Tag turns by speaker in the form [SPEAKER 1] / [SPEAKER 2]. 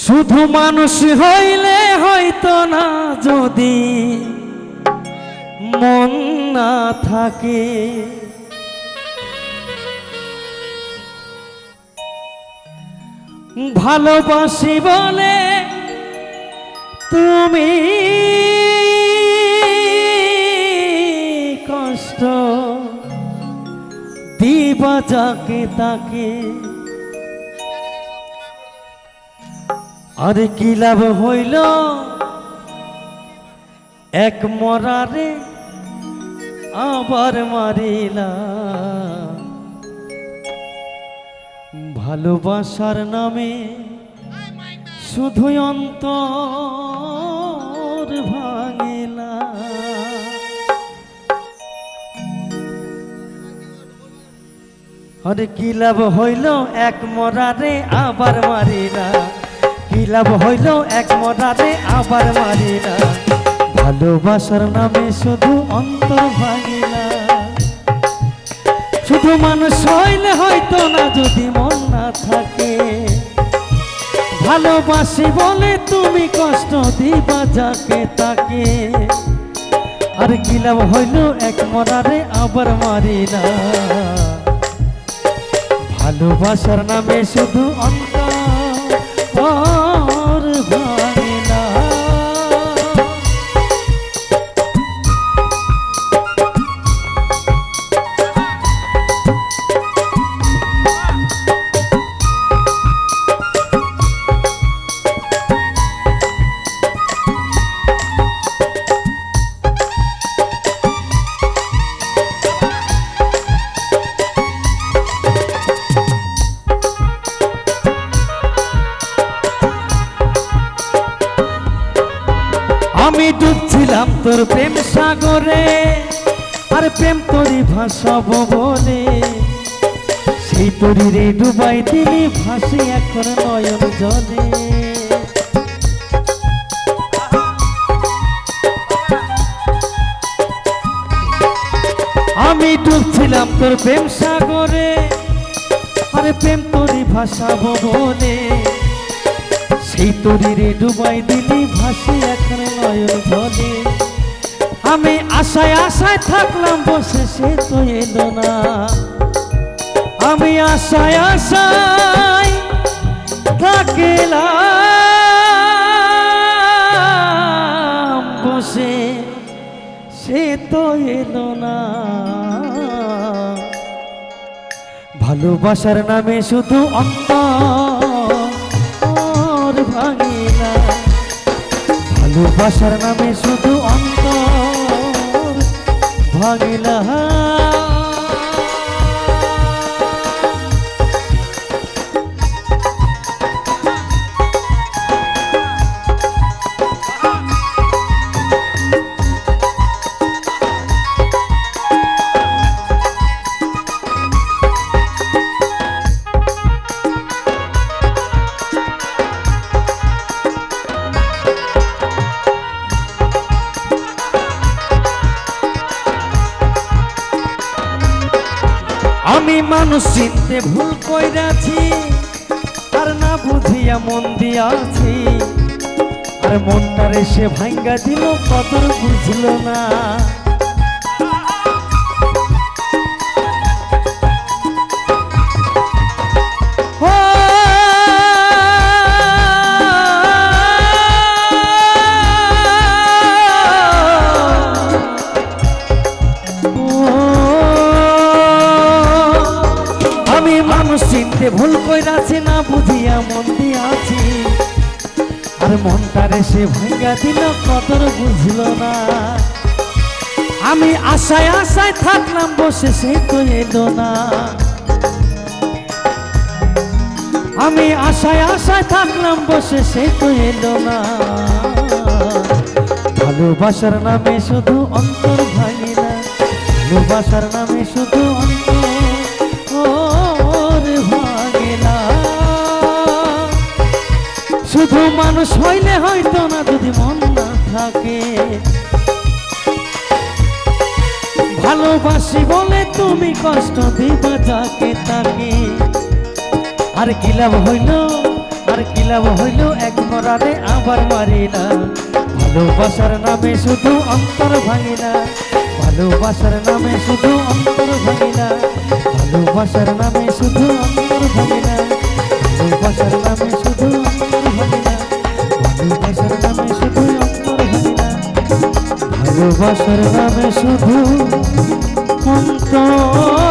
[SPEAKER 1] শুধু মানুষ হইলে হয়তো না যদি মন না থাকে, ভালোবাসি বলে তুমি কষ্ট দিবা যাকে তাকে, আর কি লাভ হইল এক মরারে আবার মারিলা। ভালোবাসার নামে শুধু অন্তর ভাঙিলা। আর কি লাভ হইল এক মরারে আবার মারিলা, কি লাভ হইল এক মরারে আবার মারিলা। ভালোবাসার নামে শুধু অন্তর ভাঙিলা। শুধু মানুষ হইলে হয়তো না যদি মন না থাকে, ভালোবাসি বলে তুমি কষ্ট দিবা যাকে তাকে, আর কি লাভ হইল এক মরারে আবার মারিলা। ভালোবাসার নামে শুধু অন্তর ভাঙিলা। আমি ডুবছিলাম তোর প্রেম সাগরে, আর প্রেম তোরই ভাসাব বলে, সেই তোরই রে ডুবাই দিলি ভাসি এখন নয়ন জলে। আমি ডুবছিলাম তোর প্রেম সাগরে, আর প্রেম তোরই ভাসাব বলে, সেই তোরই রে ডুবাই দিলি ভাসি এখন নয়ন জলে। আমি আশায় আশায় থাকলাম বসে সে তো এলো না, আমি আশায় আশায় থাকলাম বসে সে তো এলো না। ভালোবাসার নামে শুধু অন্তর ভাঙিলা। ভালোবাসার নামে শুধু অন্তর ভাঙিলা। আমি মানুষ চিনতে ভুল কইরাছি, আর না বুঝিয়া মন দিয়াছি, আর মনটারে সে ভাঙ্গা দিল কদর বুঝল না। চিনতে ভুল কইরাছি, না বুঝিয়া মন দিয়াছি, আর মনটারে সে ভাঙ্গা দিল কদর বুঝল না। আমি আশায় আশায় থাকলাম বসে সে তো এলো না, আমি আশায় আশায় থাকলাম বসে সে তো এলো না। ভালোবাসার নামে শুধু অন্তর ভাঙিলা। ভালোবাসার নামে শুধু অন্তর ভাঙিলা। শুধু মানুষ হইলে হয়তো না যদি মন না থাকে, ভালোবাসি বলে তুমি কষ্ট দিবা যাকে তাকে, আর কি লাভ হইল আর কি লাভ হইল এক মরারে আবার মারি না। ভালোবাসার নামে শুধু অন্তর ভাঙি না, ভালোবাসার নামে শুধু অন্তর ভাঙি না, ভালোবাসার নামে শুধু অন্তর ভাঙি না, ভালোবাসার নামে শুধু অন্তর ভাঙি না, ভালোবাসার নামে শুধু অন্তর ভাঙি না, ভালোবাসার নামে শুধু অন্তর